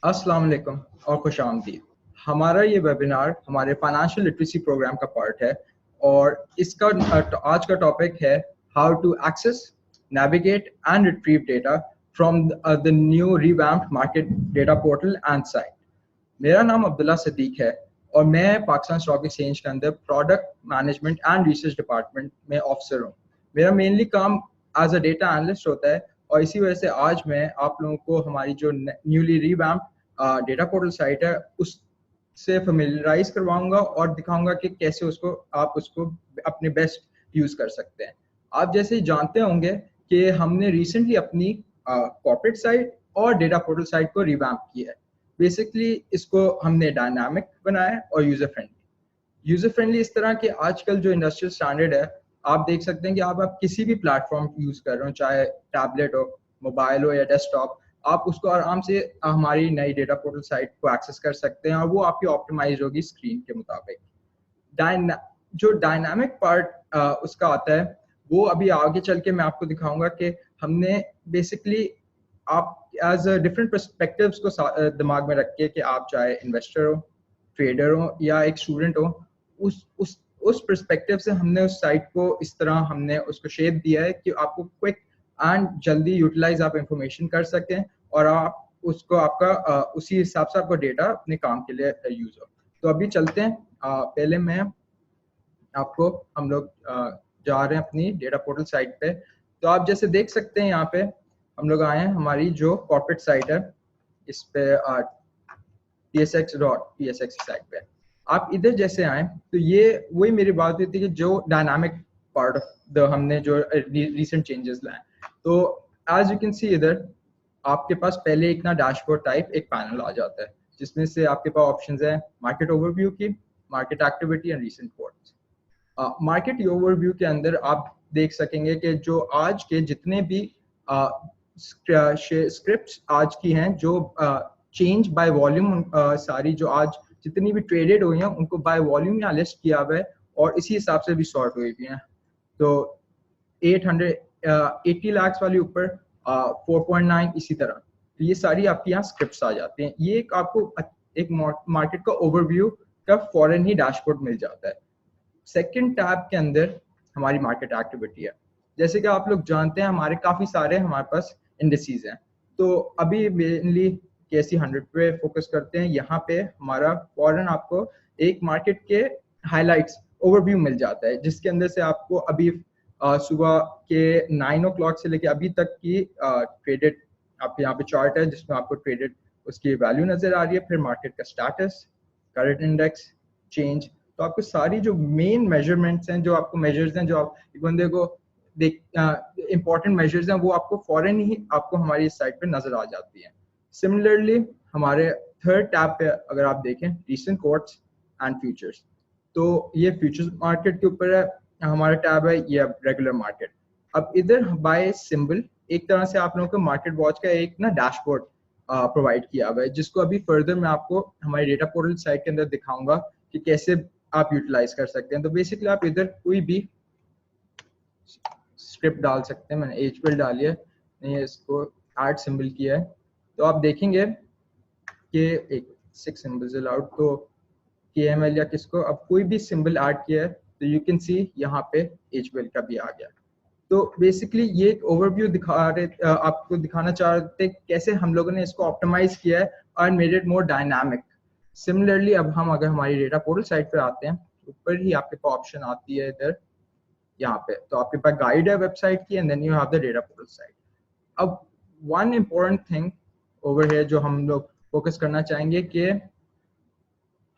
अस्सलाम वालेकुम और खुश आमदीद। हमारा ये वेबिनार हमारे फाइनेंशियल लिटरेसी प्रोग्राम का पार्ट है और इसका आज का टॉपिक है how to access, navigate and retrieve data from the new revamped market data portal and site। मेरा नाम अब्दुल्ला सदीक है और मैं पाकिस्तान स्टॉक एक्सचेंज के अंदर product management and research department में ऑफिसर हूँ। मेरा मेनली काम एज अ डेटा एनालिस्ट होता है और इसी वजह से आज मैं आप लोगों को हमारी जो newly revamped data portal site है उससे फेमिलियराइज करवाऊंगा और दिखाऊंगा कि कैसे आप उसको अपने बेस्ट यूज कर सकते हैं। आप जैसे जानते होंगे कि हमने रिसेंटली अपनी कॉर्पोरेट साइट और डेटा पोर्टल साइट को रिवैम्प किया है। बेसिकली इसको हमने डायनामिक बनाया और यूजर फ्रेंडली इस तरह के आजकल जो इंडस्ट्रियल स्टैंडर्ड है, आप देख सकते हैं कि आप किसी भी प्लेटफॉर्म यूज कर रहे हो, चाहे टैबलेट हो, मोबाइल हो या डेस्कटॉप, आप उसको आराम से हमारी नई डेटा पोर्टल साइट को एक्सेस कर सकते हैं और वो आपकी ऑप्टिमाइज होगी स्क्रीन के मुताबिक। जो डायनामिक पार्ट उसका आता है वो अभी आगे चल के मैं आपको दिखाऊंगा कि हमने बेसिकली आप एज डिफरेंट पर्सपेक्टिव्स को दिमाग में रख के कि आप चाहे इन्वेस्टर हो, ट्रेडर हो या एक स्टूडेंट हो, उस पर्सपेक्टिव से हमने उस साइट को इस तरह हमने उसको शेप दिया है कि आपको क्विक एंड जल्दी यूटिलाइज आप इंफॉर्मेशन कर सकें और आप उसको आपका उसी हिसाब से आपको डेटा अपने काम के लिए यूज हो। तो अभी चलते हैं। पहले मैं आपको हम लोग जा रहे हैं अपनी डेटा पोर्टल साइट पे। तो आप जैसे देख सकते हैं यहाँ पे हम लोग आए हैं हमारी जो कॉर्पोरेट साइट है, इस पे tsx.psx साइट पे आप इधर जैसे आए तो ये वही मेरी बात हुई थी कि जो डायनामिक पार्ट ऑफ द हमने जो रिसेंट चेंजेस लाए। तो एज यू कैन सी इधर आपके पास पहले एक ना डैशबोर्ड टाइप एक पैनल आ जाता है जिसमें से आपके पास ऑप्शंस है मार्केट ओवरव्यू की, market activity and recent quotes. Market overview के अंदर आप देख सकेंगे कि जो आज के जितने भी स्क्रिप्ट्स आज की हैं जो चेंज बाय वॉल्यूम, सारी जो आज जितनी भी ट्रेडेड हुई हैं उनको बाय वॉल्यूम यहाँ लिस्ट किया हुआ है और इसी हिसाब से भी सॉर्ट हुई भी हैं। तो 880 लाख वाली ऊपर 4.9 इसी तरह, तो ये सारी आपकी यहाँ स्क्रिप्ट्स आ जाती हैं। ये आपको एक मार्केट का ओवरव्यू का फॉरन ही डैशबोर्ड मिल जाता है। सेकंड टैब के अंदर हमारी मार्केट एक्टिविटी है। जैसे कि आप लोग जानते हैं हमारे काफ़ी सारे हमारे पास इंडिसेस हैं, तो अभी मेनली KSE 100 पे फोकस करते हैं। यहाँ पे हमारा फॉरन आपको एक मार्केट के हाइलाइट्स ओवरव्यू मिल जाता है जिसके अंदर से आपको अभी सुबह के 9 o'clock से लेके अभी तक की ट्रेडेड आपके यहाँ पे चार्ट है जिसमें आपको ट्रेडेड उसकी वैल्यू नजर आ रही है, फिर मार्केट का स्टेटस, करंट इंडेक्स, चेंज। तो आपको सारी जो मेन मेजरमेंट्स हैं, जो आपको मेजर्स हैं, जो आप एक बंदे को इंपॉर्टेंट मेजर्स हैं, वो आपको फॉरन ही आपको हमारी इस साइट पे नजर आ जाती है। सिमिलरली हमारे थर्ड टैब पे अगर आप देखें रीसेंट कोट्स एंड फ्यूचर्स, तो ये फ्यूचर्स मार्केट के ऊपर है हमारा टैब है, ये रेगुलर मार्केट। अब इधर बाय सिंबल एक तरह से आप लोगों को मार्केट वॉच का एक ना डैशबोर्ड प्रोवाइड किया हुआ है जिसको अभी फर्दर मैं आपको हमारी डेटा पोर्टल साइट के अंदर दिखाऊंगा कि कैसे आप यूटिलाइज कर सकते हैं। तो बेसिकली आप इधर कोई भी स्क्रिप्ट डाल सकते हैं। मैंने HPL डाली है, नहीं इसको ऐड सिंबल किया है, तो आप देखेंगे कि एक 6 सिंबल्स अलाउड, तो KML या किसको अब कोई भी सिंबल ऐड किया है तो यू कैन सी यहाँ पे HPL का भी आ गया। तो बेसिकली ये एक ओवरव्यू आपको दिखाना चाह रहे थे कैसे हम लोगों ने इसको ऑप्टिमाइज किया है और made it more dynamic. Similarly अब हम अगर हमारी डेटा पोर्टल साइट पे आते हैं, ऊपर ही आपके पास ऑप्शन आती है इधर यहाँ पे, तो आपके पास गाइड है वेबसाइट की and then you have the data portal site. अब वन इम्पोर्टेंट थिंग ओवर है जो हम लोग फोकस करना चाहेंगे कि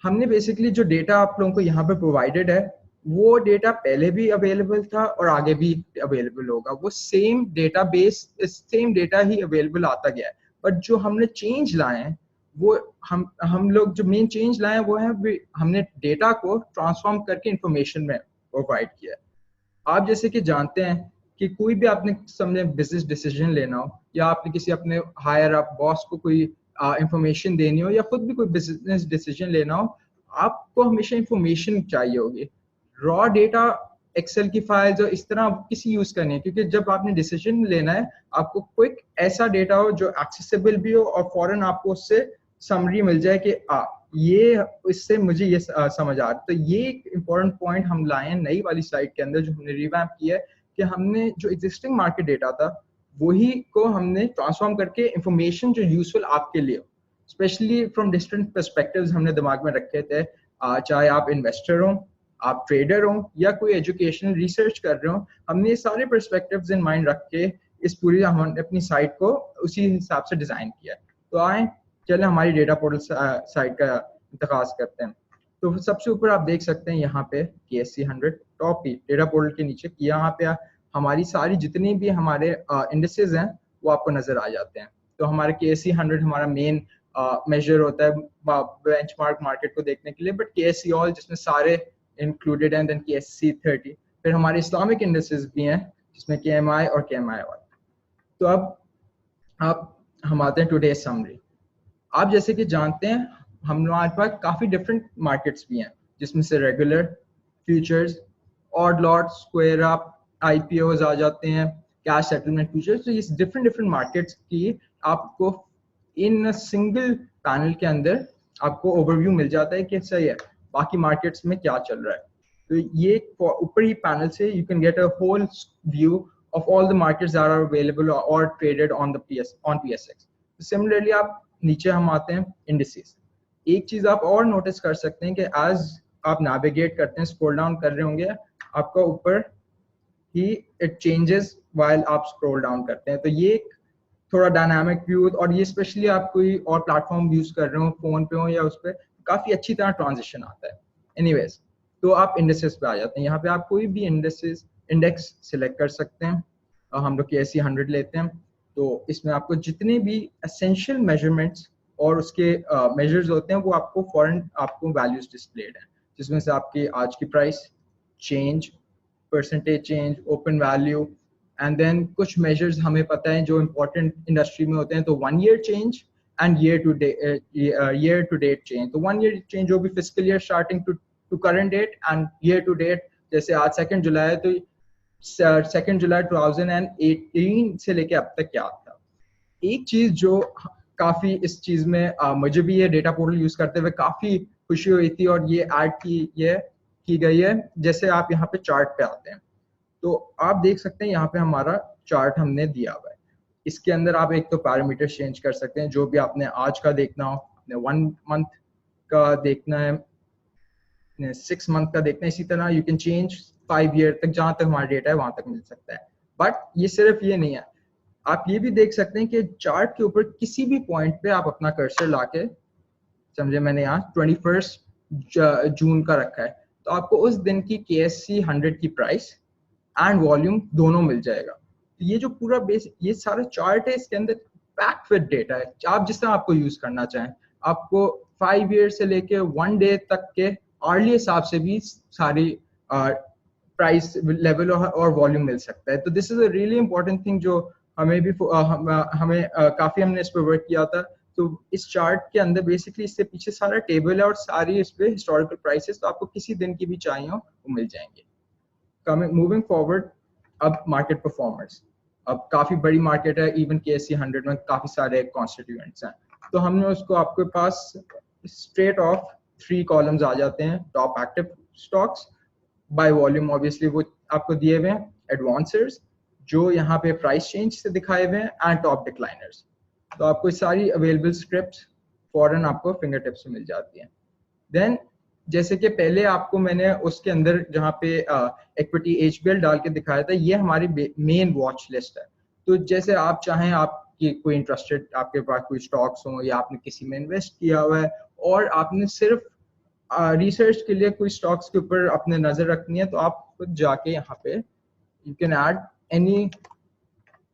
हमने बेसिकली जो डेटा आप लोगों को यहाँ पे प्रोवाइडेड है वो डेटा पहले भी अवेलेबल था और आगे भी अवेलेबल होगा। वो सेम डेटाबेस, सेम डेटा ही अवेलेबल आता गया है, बट जो हमने चेंज लाए हैं वो हम लोग जो मेन चेंज लाए हैं वो है हमने डेटा को ट्रांसफॉर्म करके इंफॉर्मेशन में प्रोवाइड किया है। आप जैसे कि जानते हैं कि कोई भी आपने समझे बिजनेस डिसीजन लेना हो या आपने किसी अपने हायर अप बॉस को कोई इंफॉर्मेशन देनी हो या खुद भी कोई बिजनेस डिसीजन लेना हो, आपको हमेशा इंफॉर्मेशन चाहिए होगी। रॉ डेटा एक्सेल की फाइल्स और इस तरह किसी यूज करनी है, क्योंकि जब आपने डिसीजन लेना है आपको क्विक ऐसा डेटा हो जो एक्सेसिबल भी हो और फौरन आपको उससे समरी मिल जाए कि ये इससे मुझे ये समझ आ रहा। तो ये एक इम्पोर्टेंट पॉइंट हम लाए हैं नई वाली साइट के अंदर जो हमने रिवैम्प किया है, कि हमने जो एग्जिस्टिंग मार्केट डेटा था वही को हमने ट्रांसफॉर्म करके इंफॉर्मेशन जो यूजफुल आपके लिए, स्पेशली फ्रॉम डिफरेंट पर्सपेक्टिव्स हमने दिमाग में रखे थे। चाहे आप इन्वेस्टर हो, आप ट्रेडर हो, या कोई एजुकेशनल रिसर्च कर रहे हो, हमने ये सारे पर्सपेक्टिव्स इन माइंड रख के इस पूरी हमने अपनी साइट को उसी हिसाब से डिजाइन किया है। तो आए चले हमारी डेटा पोर्टल साइट का इंतखाब करते हैं। तो सबसे ऊपर आप देख सकते हैं यहाँ पे KSE 100 टॉप ही डेटा पोर्टल के नीचे, यहाँ पे हमारी सारी जितनी भी हमारे इंडिसेस हैं वो आपको नजर आ जाते हैं। तो हमारे KSE 100 हमारा मेन मेजर होता है बेंचमार्क मार्केट को देखने के लिए, बट KSE ऑल जिसमें सारे इंक्लूडेड हैं, देन KSE 30, फिर हमारे इस्लामिक इंडिसेस भी हैं जिसमें KMI और KMI ऑल। तो अब हम आते हैं टुडे समरी। आप जैसे कि जानते हैं हमारे पास काफ़ी डिफरेंट मार्केट्स भी हैं, जिसमें से regular, futures, odd lot, square up, IPOs आ जाते हैं, कैश सेटलमेंट फ्यूचर्स। तो ये डिफरेंट मार्केट्स की आपको इन सिंगल पैनल के अंदर आपको ओवरव्यू मिल जाता है कि सही है बाकी मार्केट्स में क्या चल रहा है। तो ये ऊपर ही पैनल से you can get a whole view of all the markets that are available or traded on PSX. Similarly आप नीचे हम आते हैं indices। एक चीज आप और नोटिस कर सकते हैं कि as आप navigate करते हैं, scroll down कर रहे होंगे, आपका ऊपर ही it changes while आप scroll down करते हैं। तो ये थोड़ा डायनामिक व्यू, और ये स्पेशली आप कोई और प्लेटफॉर्म यूज कर रहे हो, फोन पे हो या उस पर, काफी अच्छी तरह ट्रांजिशन आता है। एनीवेज, तो आप इंडेक्सेस पे आ जाते हैं। यहाँ पे आप कोई भी इंडेक्स सिलेक्ट कर सकते हैं। हम लोग KSE 100 लेते हैं, तो इसमें आपको जितने भी एसेंशियल मेजरमेंट्स और उसके मेजर्स होते हैं वो आपको फॉरन आपको वैल्यूज डिस्प्लेड हैं, जिसमें से आपकी आज की price, change, percentage change, open value, and then कुछ मेजर्स हमें पता है जो इम्पोर्टेंट इंडस्ट्री में होते हैं, तो 1 year change and year to date change. तो 1 year चेंज जो भी physical year starting to current date, and year to date जैसे आज 2 जुलाई है तो 2 जुलाई 2018 से लेके अब तक क्या था। एक चीज जो काफी इस चीज में मुझे भी ये डेटा पोर्टल यूज करते हुए काफी खुशी हुई थी और ये ऐड की गई है। जैसे आप यहाँ पे चार्ट पे आते हैं तो आप देख सकते हैं यहाँ पे हमारा चार्ट हमने दिया हुआ है। इसके अंदर आप एक तो पैरामीटर चेंज कर सकते हैं, जो भी आपने आज का देखना हो, आपने 1 month का देखना है, 6 month का देखना है, इसी तरह यू कैन चेंज 5 year तक, जहां तक हमारा डेटा है वहां तक मिल सकता है। बट ये सिर्फ ये नहीं है, आप ये भी देख सकते हैं कि चार्ट के ऊपर किसी भी पॉइंट पे आप अपना कर्सर लाके, समझे मैंने यहाँ 21 जून का रखा है, तो आपको उस दिन की KSE 100 की प्राइस एंड वॉल्यूम दोनों मिल जाएगा। तो ये जो पूरा बेस, ये सारा चार्ट है, इसके अंदर पैक्ड विद डेटा है। आप जिस तरह आपको यूज करना चाहें, आपको 5 year से लेके 1 day तक के आर्ली हिसाब से भी सारी प्राइस लेवल और वॉल्यूम मिल सकता है। तो this is a really important thing जो हमें भी हमें काफी हमने इस पर वर्क किया था। तो इस चार्ट के अंदर बेसिकली इससे पीछे सारा टेबल है और सारी इस पे हिस्टोरिकल प्राइसेस, तो आपको किसी दिन की भी चाहिए हो वो मिल जाएंगे। मूविंग फॉरवर्ड, अब मार्केट परफॉर्मर्स, अब काफी बड़ी मार्केट है, इवन KSE 100 में काफी सारे कॉन्स्टिट्यूएंट्स हैं। तो हमने उसको, आपके पास स्ट्रेट ऑफ 3 कॉलम्स आ जाते हैं। Top active stocks by volume, obviously वो आपको दिए हुए हैं। एडवांसर्स जो यहाँ पे प्राइस चेंज से दिखाए हुए हैं, एंड टॉप डिक्लाइनर्स। तो आपको सारी अवेलेबल स्क्रिप्ट्स फॉरन आपको फिंगर टिप्स से मिल जाती हैं। देन जैसे कि पहले आपको मैंने उसके अंदर जहाँ पे इक्विटी HBL डाल के दिखाया था, ये हमारी मेन वॉच लिस्ट है। तो जैसे आप चाहें, आपकी कोई इंटरेस्टेड, आपके पास कोई स्टॉक्स हो या आपने किसी में इन्वेस्ट किया हुआ है और आपने सिर्फ रिसर्च के लिए कोई स्टॉक्स के ऊपर अपने नजर रखनी है, तो आप खुद जाके यहाँ पे you can add any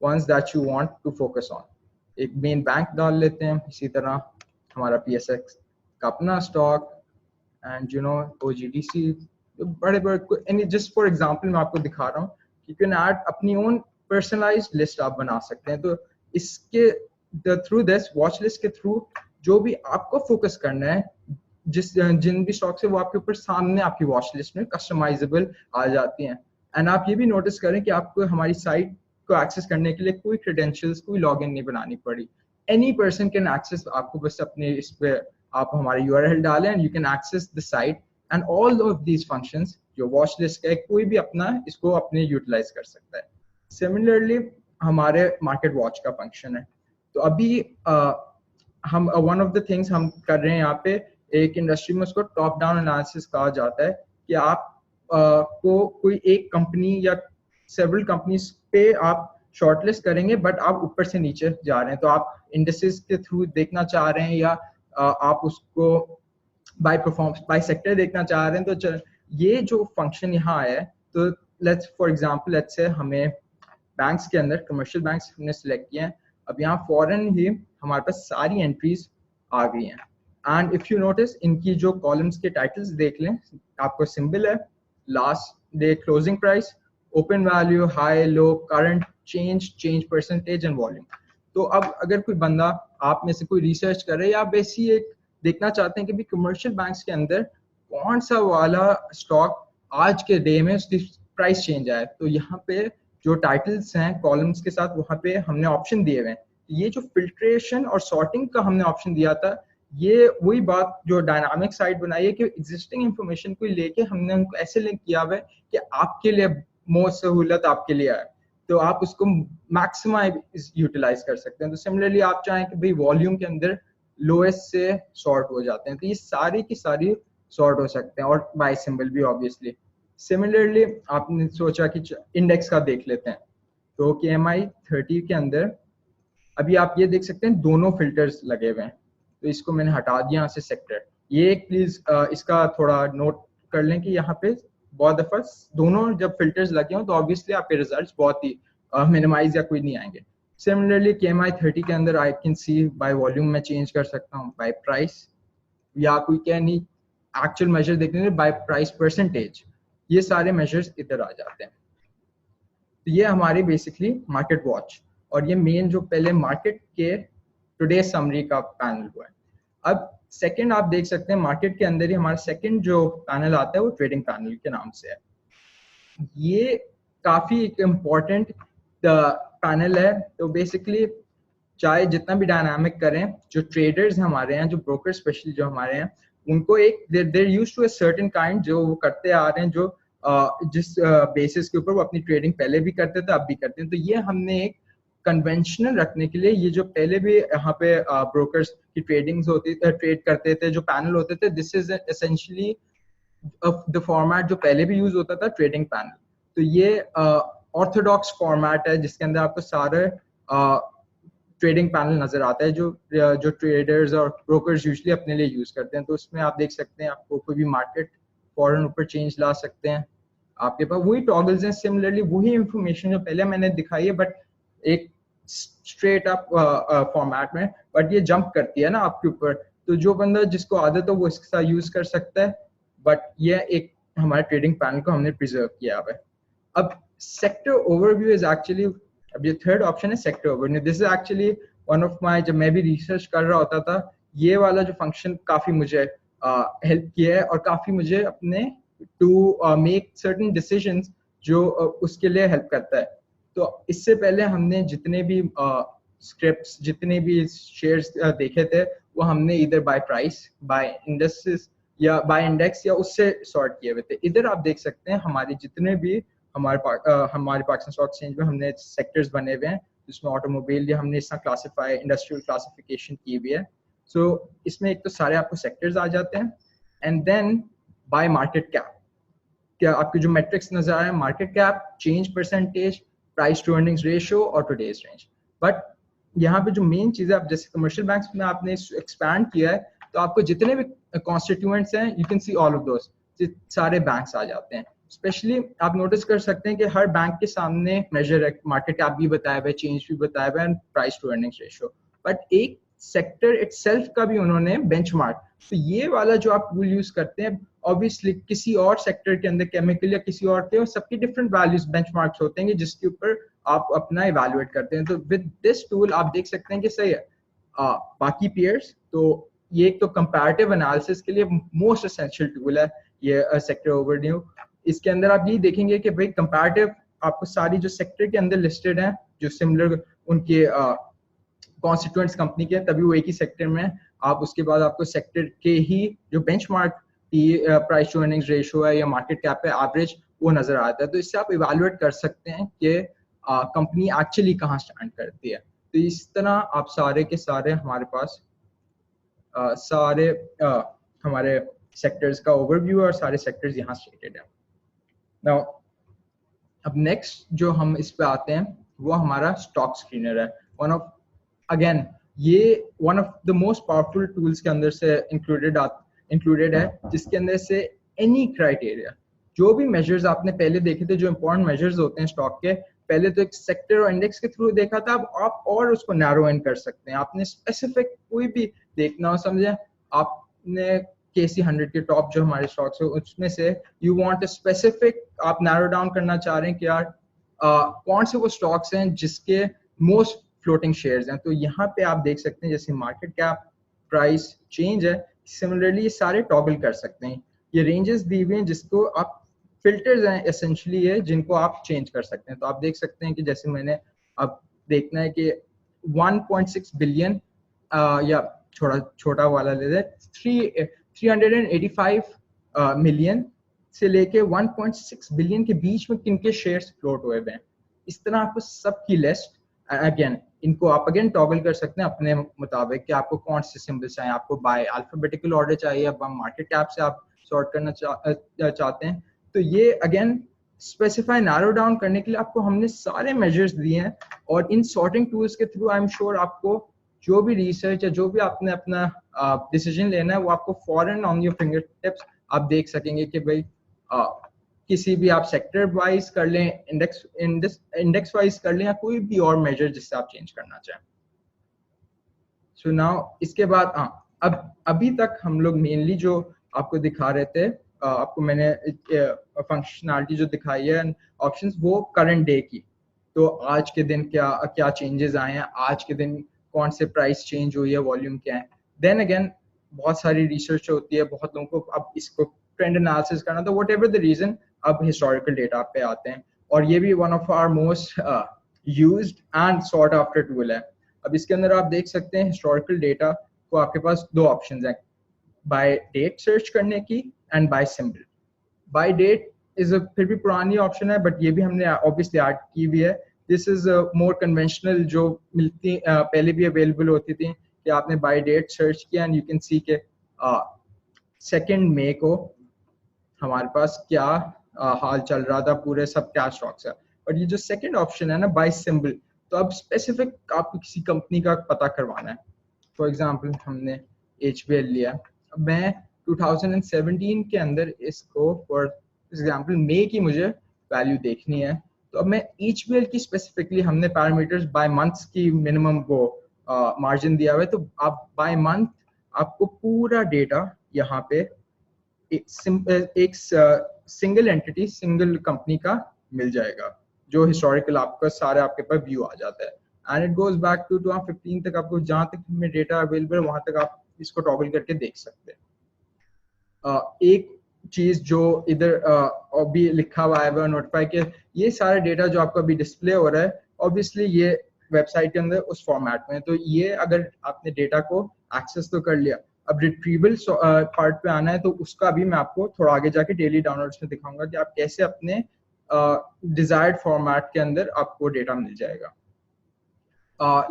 ones that you want to focus on। एक मेन बैंक डाल लेते हैं, इसी तरह हमारा PSX का अपना stock, and you know OGDC, बड़े बड़े, जस्ट फॉर एग्जांपल मैं आपको दिखा रहा हूँ, यू कैन ऐड अपनी ओन पर्सनलाइज्ड लिस्ट आप बना सकते हैं। तो इसके थ्रू दिस वॉच लिस्ट के थ्रू जो भी आपको फोकस करना है, जिन भी स्टॉक्स है वो आपके ऊपर सामने आपकी वॉच लिस्ट में कस्टमाइजेबल आ जाती हैं। एंड आप ये भी नोटिस करें कि आपको हमारी साइट को एक्सेस करने के लिए कोई क्रेडेंशियल्स, कोई लॉगिन नहीं बनानी पड़ी। any person can access, आपको बस अपने इस पे आप हमारे URL डालें and you can access the site and all of these functions जो watch list का कोई भी अपना इसको अपने utilize कर सकता है. Similarly हमारे market watch का function है. तो अभी हम one of the things हम कर रहे हैं यहाँ पे, एक इंडस्ट्री में उसको टॉप डाउन एनालिसिस कहा जाता है कि आप को कोई एक कंपनी या सेवरल कंपनीज पे आप शॉर्टलिस्ट करेंगे बट आप ऊपर से नीचे जा रहे हैं, तो आप इंडिसेस के थ्रू देखना चाह रहे हैं या आप उसको बाय परफॉर्मेंस बाय सेक्टर देखना चाह रहे हैं. तो ये जो फंक्शन यहाँ है, तो let's for example let's say हमें बैंक्स के अंदर कमर्शियल बैंक्स हमने सिलेक्ट किए हैं. अब यहाँ फॉरन ही हमारे पास सारी एंट्रीज आ गई हैं एंड इफ यू नोटिस इनकी जो कॉलम्स के टाइटल्स देख लें, आपको सिंबल है last day closing price, open value, high low, current, change percentage and volume. तो अब अगर कोई बंदा आप में से कोई रिसर्च कर रहे हैं या बेसी एक देखना चाहते हैं कि भी कमर्शियल बैंक्स के अंदर कौन सा वाला स्टॉक आज के डे में उसकी प्राइस चेंज आया, तो यहाँ पे जो टाइटल्स हैं कॉलम्स के साथ वहाँ पे हमने ऑप्शन दिए हुए हैं. ये जो फिल्ट्रेशन और सॉर्टिंग का हमने ऑप्शन दिया था, ये वही बात जो डायनामिक साइट बनाई है कि एग्जिस्टिंग इंफॉर्मेशन को लेके हमने उनको ऐसे लिंक किया हुआ है कि आपके लिए मोस्ट सहूलत आपके लिए है, तो आप उसको मैक्सिमाइज यूटिलाइज कर सकते हैं. तो सिमिलरली आप चाहें कि भाई वॉल्यूम के अंदर लोएस्ट से सॉर्ट हो जाते हैं, तो ये सारी की सारी सॉर्ट हो सकते हैं और बाय सिंबल भी ऑब्वियसली. सिमिलरली आपने सोचा कि इंडेक्स का देख लेते हैं, तो KMI 30 के अंदर अभी आप ये देख सकते हैं दोनों फिल्टर्स लगे हुए हैं, तो इसको मैंने हटा दिया यहाँ से सेक्टर. ये प्लीज इसका थोड़ा नोट कर लें कि यहाँ पे बहुत दफा दोनों जब फिल्टर्स लगे हों तो ऑब्वियसली आपके रिजल्ट्स बहुत ही मिनिमाइज या कोई नहीं आएंगे. सिमिलरली KMI 30 के अंदर I can see by volume में चेंज कर सकता हूँ, बाय प्राइस, या कोई क्या नहीं एक्चुअल मेजर देखने में बाय प्राइस परसेंटेज, ये सारे मेजर्स इधर आ जाते हैं. तो ये हमारी बेसिकली मार्केट वॉच और ये मेन जो पहले मार्केट के टुडे समरी का पैनल हुआ है. अब सेकंड आप देख सकते हैं मार्केट के अंदर ही हमारा सेकंड जो पैनल आता है वो ट्रेडिंग पैनल के नाम से है. ये काफी एक इम्पोर्टेंट पैनल है. तो बेसिकली चाहे जितना भी डायनामिक करें, जो ट्रेडर्स हमारे हैं, जो ब्रोकर स्पेशली जो हमारे हैं, उनको एक there used to a certain kind जो वो करते आ रहे हैं, जो जिस बेसिस के ऊपर वो अपनी ट्रेडिंग पहले भी करते थे अब भी करते हैं. तो ये हमने एक कन्वेंशनल रखने के लिए, ये जो पहले भी यहाँ पे ब्रोकर्स की ट्रेडिंग्स होती ट्रेड करते थे, जो पैनल होते थे, this is essentially the format जो पहले भी यूज होता था, ट्रेडिंग पैनल. तो ये ऑर्थोडॉक्स फॉर्मेट है जिसके अंदर आपको सारे ट्रेडिंग पैनल नजर आता है जो ट्रेडर्स और ब्रोकर्स यूजुअली अपने लिए यूज करते हैं. तो उसमें आप देख सकते हैं आपको कोई भी मार्केट फॉरन ऊपर चेंज ला सकते हैं, आपके पास वही टॉगल्स हैं, सिमिलरली वही इंफॉर्मेशन जो पहले मैंने दिखाई है बट एक स्ट्रेट अप फॉर्मेट में, बट ये जंप करती है ना आपके ऊपर. तो जो बंदा जिसको आदत हो वो इसके साथ यूज कर सकता है, बट ये एक हमारे ट्रेडिंग पैनल को हमने प्रिजर्व किया हुआ है. अब सेक्टर ओवरव्यू इज एक्चुअली, अब ये थर्ड ऑप्शन है sector overview. This is actually one of my, जब मैं भी रिसर्च कर रहा होता था, ये वाला जो फंक्शन काफी मुझे हेल्प किया है और काफी मुझे अपने टू मेक सर्टेन डिसीजंस जो उसके लिए हेल्प करता है. तो इससे पहले हमने जितने भी स्क्रिप्ट्स, जितने भी शेयर्स देखे थे, वो हमने इधर बाय प्राइस, बाय इंडेक्सेस या बाय इंडेक्स या उससे सॉर्ट किए हुए थे. इधर आप देख सकते हैं हमारे जितने भी हमारे पाकिस्तान स्टॉक एक्सचेंज में हमने सेक्टर्स बने हुए हैं, जिसमें ऑटोमोबाइल या हमने इसका क्लासिफाई इंडस्ट्रियल क्लासिफिकेशन की हुई है. सो इसमें एक तो सारे आपको सेक्टर्स आ जाते हैं and then by market cap, क्या आपके जो मेट्रिक्स नजर आए, market cap, change percentage, price to earnings ratio और टुडेज रेंज. बट यहाँ पे जो मेन चीज है, आप जैसे कमर्शियल बैंक्स में आपने एक्सपैंड किया है, तो आपको जितने भी कॉन्स्टिट्यूएंट्स हैं, you can see all of those, सारे बैंक्स आ जाते हैं. स्पेशली आप नोटिस कर सकते हैं कि हर बैंक के सामने मेजर है, मार्केट कैप भी बताया हुआ है, चेंज भी बताया हुआ है, price to earnings ratio, but एक सेक्टर इटसेल्फ का भी उन्होंने बेंचमार्क. तो ये वाला जो आप टूल यूज करते हैं, ऑब्वियसली किसी और सेक्टर के अंदर केमिकल या किसी और के, सबकी डिफरेंट वैल्यूज बेंचमार्क्स होते हैं जिसके ऊपर आप अपना इवैल्यूएट करते हैं. तो विद दिस टूल आप देख सकते हैं कि सही है बाकी पीयर्स. तो ये एक तो कंपैरेटिव एनालिसिस के लिए मोस्ट एसेंशियल टूल है ये सेक्टर ओवरव्यू. इसके अंदर आप ये देखेंगे कि भाई कंपैरेटिव आपको सारी जो सेक्टर के अंदर लिस्टेड हैं, जो सिमिलर उनके कॉन्स्टिट्यूएंट्स कंपनी के, तभी वो एक ही सेक्टर में आप उसके बाद आपको सेक्टर के ही जो बेंचमार्क की प्राइस टू अर्निंग्स रेशियो है या मार्केट कैप है एवरेज, वो नजर आता है। तो इससे आप इवेलुएट कर सकते हैं कि कंपनी एक्चुअली कहाँ स्टैंड करती है। तो इस तरह आप सारे के सारे हमारे पास सारे हमारे सेक्टर्स का ओवरव्यू और सारे सेक्टर्स यहाँ स्टेटेड है। नाउ अब नेक्स्ट जो हम इस पे आते हैं वो हमारा स्टॉक स्क्रीनर है। अगेन ये one of the most powerful tools के अंदर से इंक्लूडेड है, जिसके अंदर से एनी क्राइटेरिया, जो भी मेजर्स आपने पहले देखे थे, जो इंपॉर्टेंट मेजर्स होते हैं स्टॉक के, पहले तो एक सेक्टर और इंडेक्स के थ्रू देखा था, अब आप और उसको नैरो इन कर सकते हैं। आपने स्पेसिफिक कोई भी देखना हो, समझे आपने KC 100 के टॉप जो हमारे स्टॉक्स है उसमें से यू वांट अ स्पेसिफिक, आप नैरो डाउन करना चाह रहे हैं कि यार कौन से वो स्टॉक्स हैं जिसके मोस्ट फ्लोटिंग शेयर्स हैं, तो यहाँ पे आप देख सकते हैं जैसे मार्केट कैप, प्राइस, चेंज है। सिमिलरली ये सारे टॉगल कर सकते हैं। ये रेंजेस दी हुए हैं जिसको आप फिल्टर्स हैं एसेंशियली है, जिनको आप चेंज कर सकते हैं। तो आप देख सकते हैं कि जैसे मैंने अब देखना है कि 1.6 बिलियन या छोटा वाला ले लें 385 मिलियन से लेके 1.6 बिलियन के बीच में किनके शेयर्स फ्लोट हुए हैं। इस तरह आपको सबकी लिस्ट अगेन इनको आप अगेन टॉगल कर सकते हैं अपने मुताबिक कि आपको कौन से सिंबल चाहिए, आपको बाय अल्फाबेटिकल ऑर्डर चाहिए, अब मार्केट कैप से आप सॉर्ट करना चाहते हैं। तो ये अगेन स्पेसिफाई नैरो डाउन करने के लिए आपको हमने सारे मेजर्स दिए हैं, और इन सॉर्टिंग टूल्स के थ्रू आई एम श्योर आपको जो भी रिसर्च या जो भी आपने अपना डिसीजन लेना है वो आपको फॉरन ऑन योर फिंगर टिप्स आप देख सकेंगे कि भाई किसी भी आप सेक्टर वाइज कर लें, इंडेक्स वाइज कर लें, या कोई भी और मेजर जिससे आप चेंज करना चाहें। सो नाउ इसके बाद अब अभी तक हम लोग मेनली जो आपको दिखा रहे थे, आपको मैंने फंक्शनैलिटी जो दिखाई है ऑप्शंस, वो करंट डे की। तो आज के दिन क्या चेंजेस आए हैं, आज के दिन कौन से प्राइस चेंज हुई है, वॉल्यूम क्या है। देन अगेन बहुत सारी रिसर्च होती है, बहुत लोगों को अब इसको ट्रेंड एनालिसिस करना, तो व्हाटएवर द रीजन अब हिस्टोरिकल डेटा पे आते हैं, और ये भी one of our most used and sought after tool है। अब इसके अंदर आप देख सकते हैं हिस्टोरिकल डेटा को आपके पास दो ऑप्शंस हैं, बाय डेट सर्च करने की and by symbol. By date is फिर भी पुरानी ऑप्शन है, बट ये भी हमने ऑब्वियसली ऐड की हुई है। दिस इज मोर कन्वेंशनल, जो मिलती पहले भी अवेलेबल होती थी कि आपने बाय डेट सर्च किया एंड यू कैन सी के 2 मई को हमारे पास क्या हाल चल रहा था, पूरे सब क्या स्टॉक्स है। और ये जो सेकंड ऑप्शन है ना बाय सिंबल, तो अब स्पेसिफिक आपको किसी कंपनी का पता करवाना है। फॉर एग्जांपल हमने HBL लिया, अब मैं 2017 के अंदर इसको फॉर एग्जांपल मई की मुझे वैल्यू देखनी है, तो अब मैं HBL की स्पेसिफिकली हमने पैरामीटर्स बाय मंथ्स की मिनिमम वो मार्जिन दिया हुआ है, तो आप बाय मंथ आपको पूरा डेटा यहाँ पे एक सिंगल एंटिटी सिंगल कंपनी का मिल जाएगा, जो हिस्टोरिकल आपका सारे आपके पास व्यू आ जाता है। And it goes back to 2015 तक, आपको जहाँ तक में डेटा अवेलेबल है वहां तक आप इसको टॉगल करके देख सकते हैं। एक चीज जो इधर अभी लिखा हुआ है नोटिफाई के, ये सारा डेटा जो आपको अभी डिस्प्ले हो रहा है ऑब्वियसली ये वेबसाइट के अंदर उस फॉर्मेट में, तो ये अगर आपने डेटा को एक्सेस तो कर लिया, अब रिट्रीवल पार्ट पे आना है, तो उसका अभी मैं आपको थोड़ा आगे जाके डेली डाउनलोड्स में दिखाऊंगा कि आप कैसे अपने डिजायर्ड फॉर्मेट के अंदर आपको डेटा मिल जाएगा।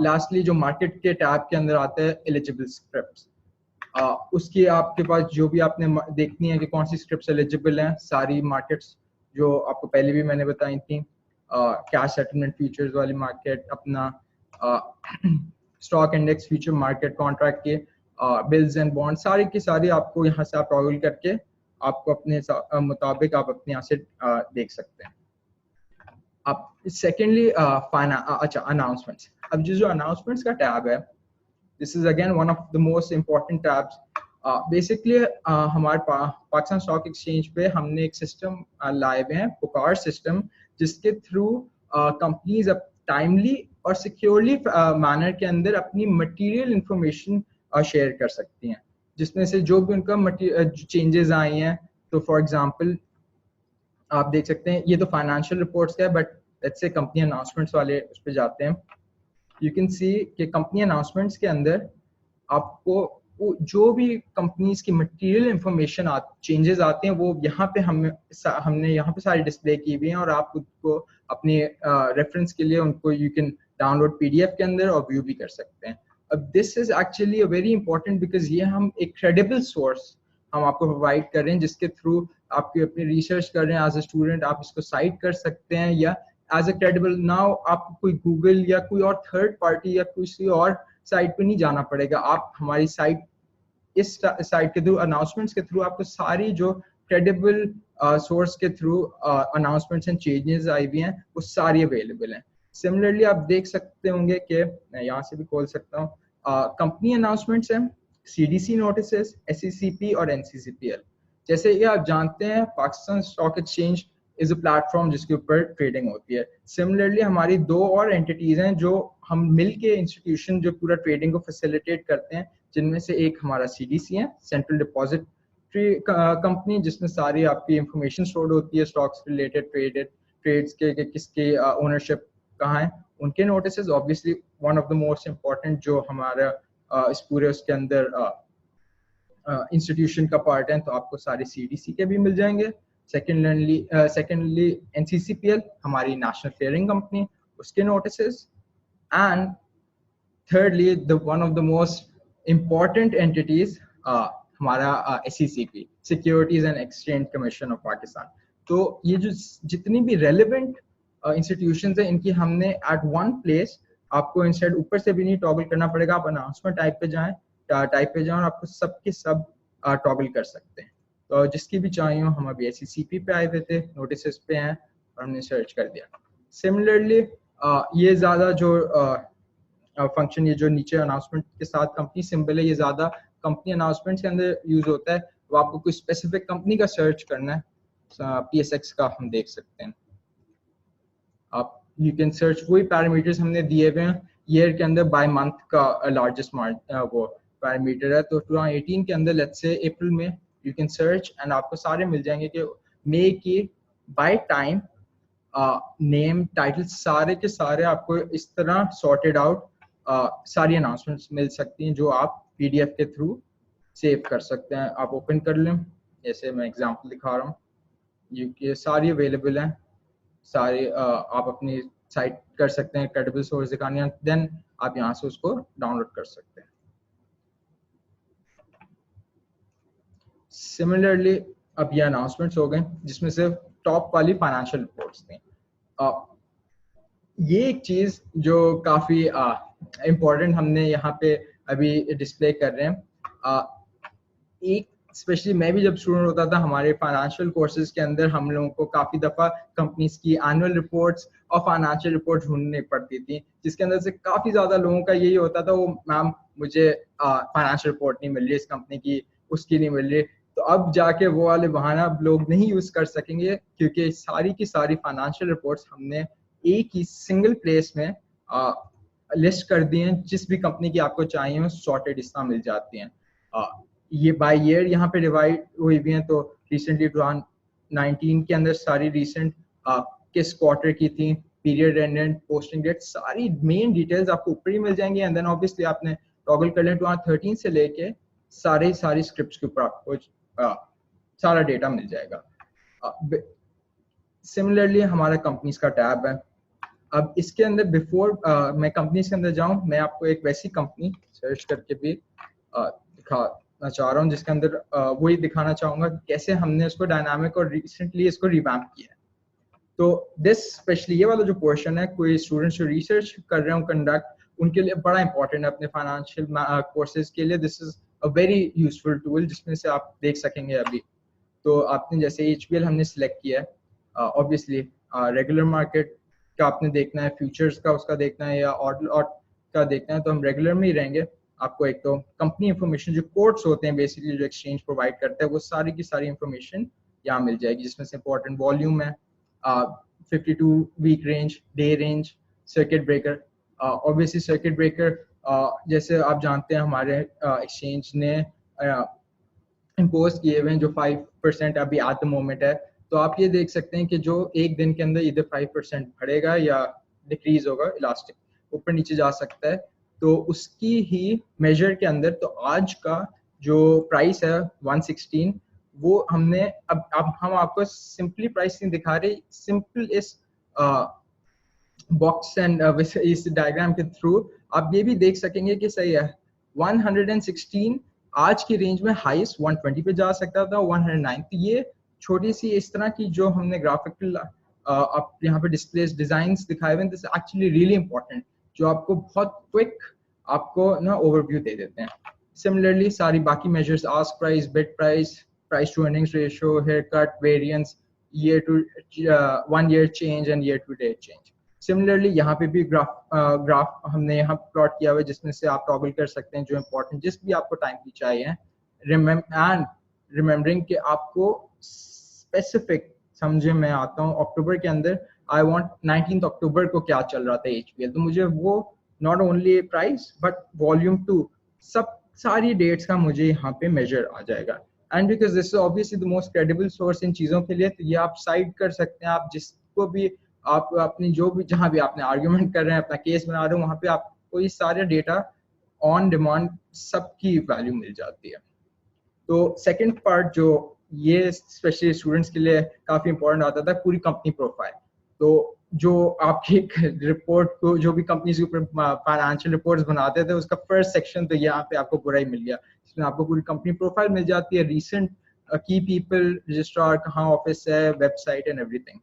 लास्टली जो मार्केट के टैब के अंदर आता है एलिजिबल स्क्रिप्ट्स, उसकी आपके पास जो भी आपने देखनी है कि कौन सी स्क्रिप्ट्स एलिजिबल हैं, सारी मार्केट्स जो आपको पहले भी मैंने बताई थी, कैश सेटलमेंट फ्यूचर्स वाली मार्केट, अपना stock index future market, contract के बिल्स एंड बॉन्ड, सारी की सारी आपको यहाँ से आप टॉगल करके आपको अपने मुताबिक आप अपने यहाँ से देख सकते हैं। अब सेकेंडली अच्छा अनाउंसमेंट्स, अब जो अनाउंसमेंट्स का टैब है, this is again one of the most important tabs. Basically हमारे पाकिस्तान स्टॉक एक्सचेंज पे हमने एक सिस्टम लाए हुए हैं, पुकार सिस्टम, जिसके थ्रू कंपनीज अब टाइमली और सिक्योरली मैनर के अंदर अपनी मटेरियल इंफॉर्मेशन शेयर कर सकती हैं, जिसमें से जो भी उनका चेंजेस आई हैं। तो फॉर एग्जांपल आप देख सकते हैं, ये तो फाइनेंशियल रिपोर्ट्स का है, but let's say company announcements वाले उस पर जाते हैं। यू कैन सी कि कंपनी अनाउंसमेंट्स के अंदर आपको जो भी कंपनीज की मटेरियल इंफॉर्मेशन चेंजेस आते हैं वो यहाँ पे हमने यहाँ पे सारी डिस्प्ले की हुई हैं, और आप उसको अपने रेफरेंस के लिए उनको यू कैन डाउनलोड पीडीएफ के अंदर और व्यू भी कर सकते हैं। अब this is actually a very important because ये हम एक क्रेडिबल सोर्स हम आपको प्रोवाइड कर रहे हैं, जिसके थ्रू आपकी अपनी रिसर्च कर रहे हैं एज अ स्टूडेंट, आप इसको साइट कर सकते हैं या एज अ क्रेडिबल। नाउ आपको कोई गूगल या कोई और थर्ड पार्टी या किसी और साइट पे नहीं जाना पड़ेगा, आप हमारी साइट, इस साइट के थ्रू, अनाउंसमेंट्स के थ्रू आपको सारी जो क्रेडिबल सोर्स के थ्रू अनाउंसमेंट्स एंड चेंजेस आई हुई हैं वो सारी अवेलेबल हैं। सिमिलरली आप देख सकते होंगे कि मैं यहाँ से भी खोल सकता हूँ, कंपनी अनाउंसमेंट्स हैं, सीडीसी नोटिसेस, एसईसीपी और एनसीसीपीएल। जैसे ये आप जानते हैं Pakistan stock exchange is a platform जिसके ऊपर ट्रेडिंग होती है। सिमिलरली हमारी दो और एंटिटीज हैं जो हम मिल के इंस्टीट्यूशन जो पूरा ट्रेडिंग को फैसिलिटेट करते हैं, जिनमें से एक हमारा सीडीसी है, सेंट्रल डिपॉजिटरी कंपनी, जिसमें सारी आपकी इंफॉर्मेशन स्टोर होती है स्टॉक्स रिलेटेड, ट्रेड्स के किसके ओनरशिप कहाँ है, उनके notice. Obviously one of the most important जो हमारा इस पूरे उसके अंदर इंस्टीट्यूशन का पार्ट है, तो आपको सारे सीडीसी के भी मिल जाएंगे। सेकेंडली एनसीसीपीएल हमारी नेशनल क्लियरिंग कंपनी, उसके notice. And thirdly one of the most important entities हमारा SECP, securities and exchange commission of Pakistan. तो ये जो जितनी भी रेलिवेंट इंस्टीट्यूशंस हैं इनकी हमने एट वन प्लेस, आपको इंस्टेड ऊपर से भी नहीं टॉगल करना पड़ेगा, आप अनाउंसमेंट टाइप पे जाएं और आपको सब के सब टॉगल कर सकते हैं। तो जिसकी भी चाहिए हो, हम अभी SECP पे आए हुए थे, नोटिस पे हैं और हमने सर्च कर दिया। सिमिलरली ये ज़्यादा जो फंक्शन ये जो नीचे अनाउंसमेंट के साथ कंपनी सिंबल है, ये ज़्यादा कंपनी अनाउंसमेंट के अंदर यूज होता है। तो आपको कोई स्पेसिफिक कंपनी का सर्च करना है, PSX का हम देख सकते हैं। आप यू कैन सर्च, वही पैरामीटर्स हमने दिए हुए हैं। ईयर के अंदर बाय मंथ का लार्जेस्ट वो पैरामीटर है, तो 2018 के अंदर लेट्स से अप्रैल में यू कैन सर्च एंड आपको सारे मिल जाएंगे कि मई की बाय टाइम, नेम, टाइटल, सारे के सारे आपको इस तरह सॉर्टेड आउट सारी अनाउंसमेंट्स मिल सकती हैं जो आप पीडीएफ के थ्रू सेव कर सकते हैं। आप ओपन कर लें, जैसे मैं एग्जांपल दिखा रहा हूँ, ये सारी अवेलेबल हैं, सारे आप अपनी साइट कर सकते हैं, क्रेडिबल सोर्स दिखाने, देन आप यहाँ से उसको डाउनलोड कर सकते हैं। सिमिलरली अब ये अनाउंसमेंट्स हो गए जिसमें से टॉप वाली फाइनेंशियल रिपोर्ट्स थी। ये एक चीज जो काफी इम्पोर्टेंट हमने यहाँ पे अभी डिस्प्ले कर रहे हैं। एक स्पेशली मैं भी जब स्टूडेंट होता था, हमारे फाइनेंशियल कोर्सेज के अंदर हम लोगों को काफी दफा कंपनीज की एनुअल रिपोर्ट्स और फाइनेंशियल रिपोर्ट ढूंढनी पड़ती थी, जिसके अंदर से काफी ज्यादा लोगों का यही होता था, वो मैम मुझे फाइनेंशियल रिपोर्ट नहीं मिल रही इस कंपनी की, उसकी नहीं मिल रही। तो अब जाके वो वाले बहाना अब लोग नहीं यूज कर सकेंगे, क्योंकि सारी की सारी फाइनेंशियल रिपोर्ट्स हमने एक ही सिंगल प्लेस में लिस्ट कर दी हैं। जिस भी कंपनी की आपको चाहिए वो सॉर्टेड इस तरह मिल जाती हैं। ये बाय ईयर यहाँ पे डिवाइड हुई भी हैं, तो रिसेंटली 2019 के अंदर सारी रिसेंट किस क्वार्टर की थी, पीरियड एंड पोस्टिंग डेट, सारी मेन डिटेल्स आपको ऊपर ही मिल जाएंगी। एंड देन ऑब्वियसली आपने टॉगल कर लें 2013 से लेके सारी स्क्रिप्ट्स के ऊपर आपको सारा डेटा मिल जाएगा। सिमिलरली हमारा कंपनीज का टैब है। अब इसके अंदर बिफोर मैं कंपनीज के अंदर जाऊं, मैं आपको एक वैसी कंपनी सर्च करके भी दिखाना चाह रहा हूं, जिसके अंदर वही दिखाना चाहूंगा कैसे हमने इसको डायनामिक और रिसेंटली इसको रिवैम्प किया है। तो दिस स्पेशली ये वाला जो पोर्शन है, कोई स्टूडेंट्स जो रिसर्च कर रहे हो कंडक्ट, उनके लिए बड़ा इंपॉर्टेंट है अपने फाइनेंशियल कोर्सेज के लिए। This is a very useful tool, जिसमें से आप देख सकेंगे अभी। तो आपने जैसे HBL हमने सिलेक्ट किया है, ऑब्वियसली रेगुलर मार्केट का आपने देखना है, फ्यूचर्स का उसका देखना है या ऑर्डर का देखना है, तो हम रेगुलर में ही रहेंगे। आपको एक तो कंपनी इंफॉर्मेशन जो कोड्स होते हैं बेसिकली जो एक्सचेंज प्रोवाइड करता है, वो सारी की सारी इंफॉर्मेशन यहाँ मिल जाएगी, जिसमें से इंपॉर्टेंट वॉल्यूम है, 52 week range, day range, circuit breaker. Obviously circuit breaker जैसे आप जानते हैं हमारे एक्सचेंज ने इम्पोज किए हुए हैं जो 5% अभी एट द मोमेंट है। तो आप ये देख सकते हैं कि जो एक दिन के अंदर इधर 5% बढ़ेगा या डिक्रीज होगा इलास्टिक ऊपर नीचे जा सकता है। तो उसकी ही मेजर के अंदर तो आज का जो प्राइस है 116, वो हमने अब हम आपको सिंपली प्राइस नहीं दिखा रहे, सिंपल इस बॉक्स एंड इस डायग्राम के थ्रू आप ये भी देख सकेंगे कि सही है 116 आज की रेंज में हाईएस्ट 120 पे जा सकता था, 109। तो ये छोटी सी इस तरह की जो हमने ग्राफिकल आप यहाँ पे डिस्प्लेस डिजाइंस दिखाए हुए हैं, दिस एक्चुअली रियली इंपॉर्टेंट, जो आपको बहुत क्विक आपको ना ओवरव्यू दे देते हैं। सिमिलरली सारी बाकी measures, ask price, bid price, price to earnings ratio, haircut, variance, year to 1 year change and year to date change. Similarly यहाँ पे भी ग्राफ हमने यहाँ प्लॉट किया हुआ है, जिसमें से आप टॉगल कर सकते हैं जो इम्पोर्टेंट जिस भी आपको टाइम की चाहिए, एंड रिमेम्बरिंग कि आपको स्पेसिफिक समझे। मैं आता हूँ अक्टूबर के अंदर, आई वांट 19 अक्टूबर को क्या चल रहा था HPL, तो मुझे वो not only price but volume 2 सब सारी डेट्स का मुझे यहाँ पे मेजर आ जाएगा। And because this is obviously the most credible source इन चीज़ों के लिए, तो ये आप साइड कर सकते हैं। आप जिसको भी आप अपनी जो भी जहाँ भी आपने आर्ग्यूमेंट कर रहे हैं, अपना केस बना रहे हो, वहाँ पे आपको ये सारे डेटा ऑन डिमांड सबकी वैल्यू मिल जाती है। तो सेकंड पार्ट जो ये स्पेशली स्टूडेंट्स के लिए काफ़ी इंपॉर्टेंट आता था, पूरी कंपनी प्रोफाइल। तो जो आपकी रिपोर्ट को जो भी कंपनी के ऊपर फाइनेंशियल रिपोर्ट्स बनाते थे, उसका फर्स्ट सेक्शन तो यहाँ पे आपको पूरा ही मिल गया, इसमें आपको पूरी कंपनी प्रोफाइल मिल जाती है, रीसेंट की पीपल, रजिस्ट्रार, कहाँ ऑफिस है, वेबसाइट एंड एवरीथिंग।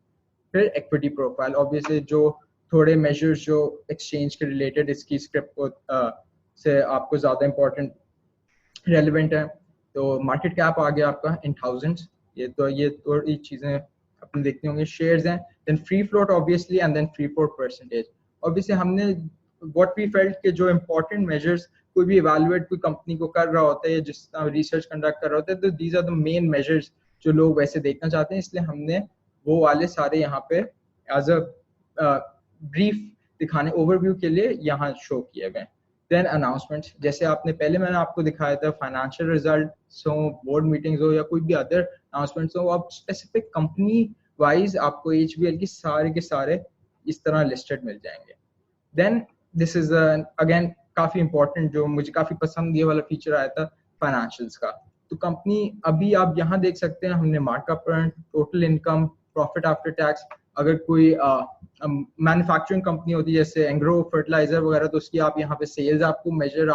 फिर इक्विटी प्रोफाइल, ऑब्वियसली जो थोड़े मेजर्स जो एक्सचेंज के रिलेटेड इसकी स्क्रिप्ट को से आपको ज़्यादा इंपॉर्टेंट रेलिवेंट है। तो मार्केट कैप आ गया आपका इन थाउजेंड्स, ये थोड़ी चीज़ें अपन देखते होंगे। शेयर्स हैं, then free float obviously, and then free float percentage. Obviously हमने व्हाट वी फेल्ट के जो इंपॉर्टेंट मेजर्स कोई भी इवैल्यूएट कोई कंपनी को कर रहा होता है या जिस तरह रिसर्च कंडक्ट कर रहा होता है, तो these are the main measures जो लोग वैसे देखना चाहते हैं, इसलिए हमने वो वाले सारे यहाँ पे एज अ ब्रीफ दिखाने ओवरव्यू के लिए यहाँ शो किए गए। देन अनाउंसमेंट्स, जैसे आपने पहले मैंने आपको दिखाया था, फाइनेंशियल रिजल्ट हो, बोर्ड मीटिंग्स हो या कोई भी अदर अनाउंसमेंट्स हो, आप स्पेसिफिक कंपनी वाइज आपको HBL की सारे के सारे इस तरह लिस्टेड मिल जाएंगे। देन दिस इज अगेन काफ़ी इंपॉर्टेंट, जो मुझे काफ़ी पसंद ये वाला फीचर आया था फाइनेंशियल्स का। तो कंपनी अभी आप यहाँ देख सकते हैं, हमने markup earn, total income, profit after tax. अगर कोई मैन्युफैक्चरिंग कंपनी होती है जैसे एंग्रो फर्टिलाइजर वगैरह, तो उसकी आप यहाँ पे सेल्स आपको मेजर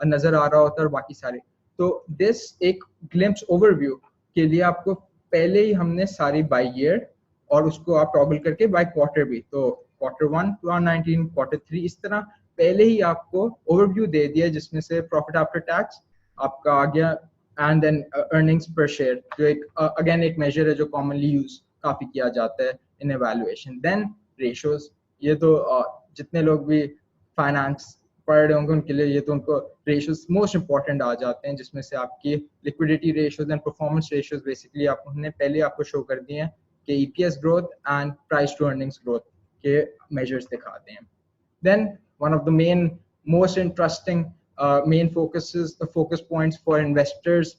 नजर आ रहा होता है, और बाकी सारे। तो दिस एक ग्लिम्प्स ओवरव्यू के लिए आपको पहले ही हमने सारी बाय ईयर और उसको आप टॉगल करके बाय क्वार्टर भी, तो क्वार्टर 1 2019, क्वार्टर 3, इस तरह पहले ही आपको ओवरव्यू दे दिया, जिसमें से प्रॉफिट आफ्टर टैक्स आपका आ गया, एंड देन अर्निंग्स पर शेयर, जो एक अगेन एक मेजर है जो कॉमनली यूज काफी किया जाता है इन एवैल्यूएशन। देन रेशियोज, ये तो जितने लोग भी फाइनेंस पढ़ रहे होंगे उनके लिए ये तो उनको रेशियोज मोस्ट इंपॉर्टेंट आ जाते हैं, जिसमें से आपकी liquidity ratios and performance ratios basically हमने पहले आपको शो कर दिए हैं कि EPS growth and price to earnings growth के मेजर्स दिखाते हैं। Then one of the most interesting main focus points for investors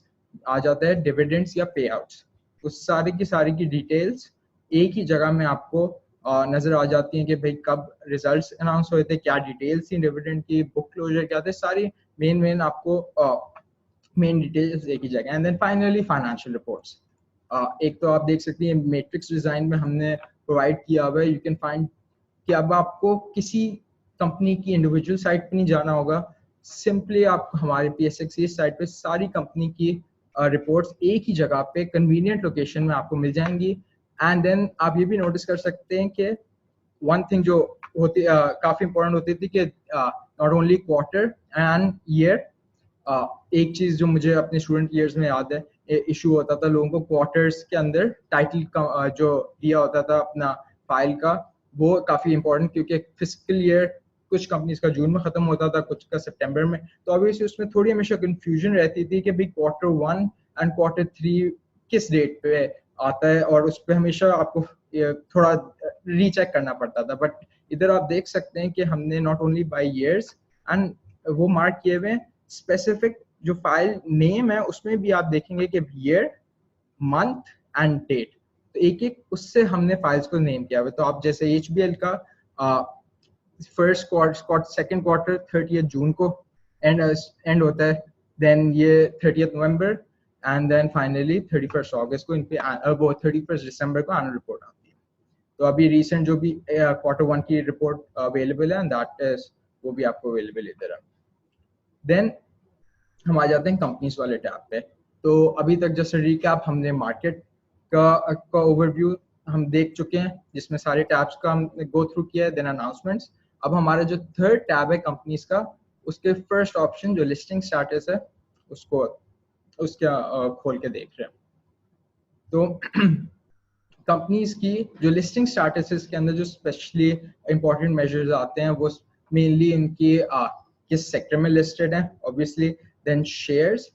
आ जाता है डिविडेंड्स या पे आउट्स। उस सारी की डिटेल्स एक ही जगह में आपको नजर आ जाती हैं कि भाई कब रिजल्ट्स अनाउंस हुए थे, क्या डिटेल्स थी डिविडेंड की, बुक क्लोजर क्या थे, सारी मेन आपको मेन डिटेल्स एक ही जगह। And then finally financial reports, एक तो आप देख सकते हैं मैट्रिक्स डिजाइन में हमने प्रोवाइड किया हुआ है। यू कैन फाइंड कि अब आपको किसी कंपनी की इंडिविजुअल साइट पे नहीं जाना होगा, सिंपली आप हमारे PSX साइट पे सारी कंपनी की रिपोर्ट्स एक ही जगह पे कन्वीनियंट लोकेशन में आपको मिल जाएंगी। एंड देन आप ये भी नोटिस कर सकते हैं कि वन थिंग जो होती काफ़ी इंपॉर्टेंट होती थी कि not only quarter and year, एक चीज़ जो मुझे अपने स्टूडेंट ईयर्स में याद है, इशू होता था लोगों को क्वार्टर्स के अंदर टाइटल जो दिया होता था अपना फाइल का, वो काफ़ी इंपॉर्टेंट, क्योंकि फिजिकल ईयर कुछ कंपनीज का जून में खत्म होता था, कुछ का सितंबर में, तो ऑब्वियसली उसमें थोड़ी हमेशा कंफ्यूजन रहती थी कि भाई क्वार्टर 1 एंड क्वार्टर 3 किस डेट पे आता है, और उस पर हमेशा आपको थोड़ा रीचेक करना पड़ता था। बट इधर आप देख सकते हैं कि हमने not only by years and वो मार्क किए हुए स्पेसिफिक जो फाइल नेम है, उसमें भी आप देखेंगे कि ईयर, मंथ एंड डेट, तो एक उससे हमने फाइल्स को नेम किया हुआ। तो आप जैसे HBL का फर्स्ट क्वार्टर सेकंड क्वार्टर 30 जून को एंड होता है, देन ये 30 नवंबर एंड देन फाइनली 31 अगस्त को इन पे वो 31 दिसंबर को एनुअल रिपोर्ट आती है। तो अभी रिसेंट जो भी क्वार्टर 1 की रिपोर्ट अवेलेबल है दैट इज वो भी आपको अवेलेबल इधर है। देन हम आ जाते हैं कंपनीज वाले टैब पे। तो अभी तक जैसे रिकैप हमने मार्केट का ओवरव्यू हम देख चुके हैं जिसमें सारे टैब्स का हम गो थ्रू किया है, देन अनाउंसमेंट्स। अब हमारा जो थर्ड टैब है कंपनीज का, उसके फर्स्ट ऑप्शन जो लिस्टिंग स्टेटस है उसको उसका खोल के देख रहे हैं। तो कंपनीज की जो लिस्टिंग स्टेटस के अंदर जो स्पेशली इंपॉर्टेंट मेजर्स आते हैं वो मेनली इनकी किस सेक्टर में लिस्टेड है obviously, then shares,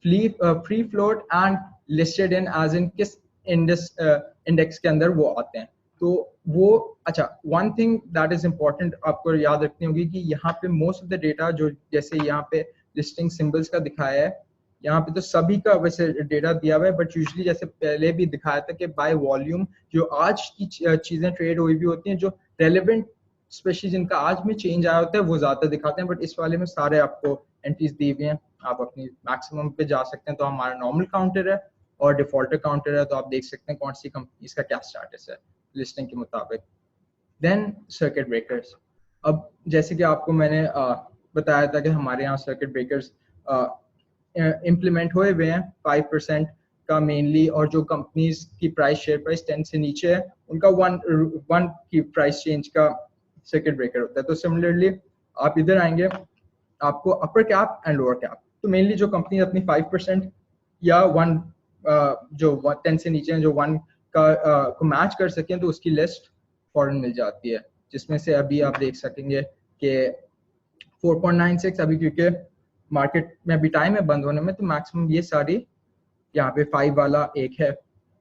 free float and listed in as in किस इंडेक्स के अंदर वो आते हैं। तो वो अच्छा, one thing that is important आपको याद रखनी होगी कि यहाँ पे मोस्ट ऑफ द डेटा जो जैसे यहाँ पे लिस्टिंग सिंबल्स का दिखाया है, यहाँ पे तो सभी का वैसे डेटा दिया हुआ है, बट यूजुअली जैसे पहले भी दिखाया था कि बाय वॉल्यूम जो आज की चीजें ट्रेड हुई भी होती हैं, जो रेलेवेंट स्पेशली जिनका आज में चेंज आया होता है वो ज्यादा दिखाते हैं। बट इस वाले में सारे आपको एंट्रीज दी हुई हैं, आप अपनी मैक्सिमम पे जा सकते हैं। तो हमारा नॉर्मल काउंटर है और डिफॉल्टर काउंटर है, तो आप देख सकते हैं कौन सी कंपनी का क्या स्टेटस है लिस्टिंग के मुताबिक। Then circuit breakers. अब जैसे कि आपको मैंने बताया था कि हमारे यहाँ सर्किट ब्रेकर्स इम्प्लीमेंट हुए हुए हैं 5% का मेनली, और जो कंपनीज की प्राइस शेयर प्राइस 10 से नीचे है उनका 1 की प्राइस चेंज का सर्किट ब्रेकर होता है। तो सिमिलरली आप इधर आएंगे, आपको अपर कैप एंड लोअर कैप, तो मेनली जो कंपनी अपनी 5% या 1 जो 10 से नीचे हैं जो 1 का को मैच कर सकें तो उसकी लिस्ट फॉरन मिल जाती है, जिसमें से अभी आप देख सकेंगे कि 4.96 अभी क्योंकि मार्केट में अभी टाइम है बंद होने में, तो मैक्सिमम ये सारी यहाँ पे 5 वाला एक है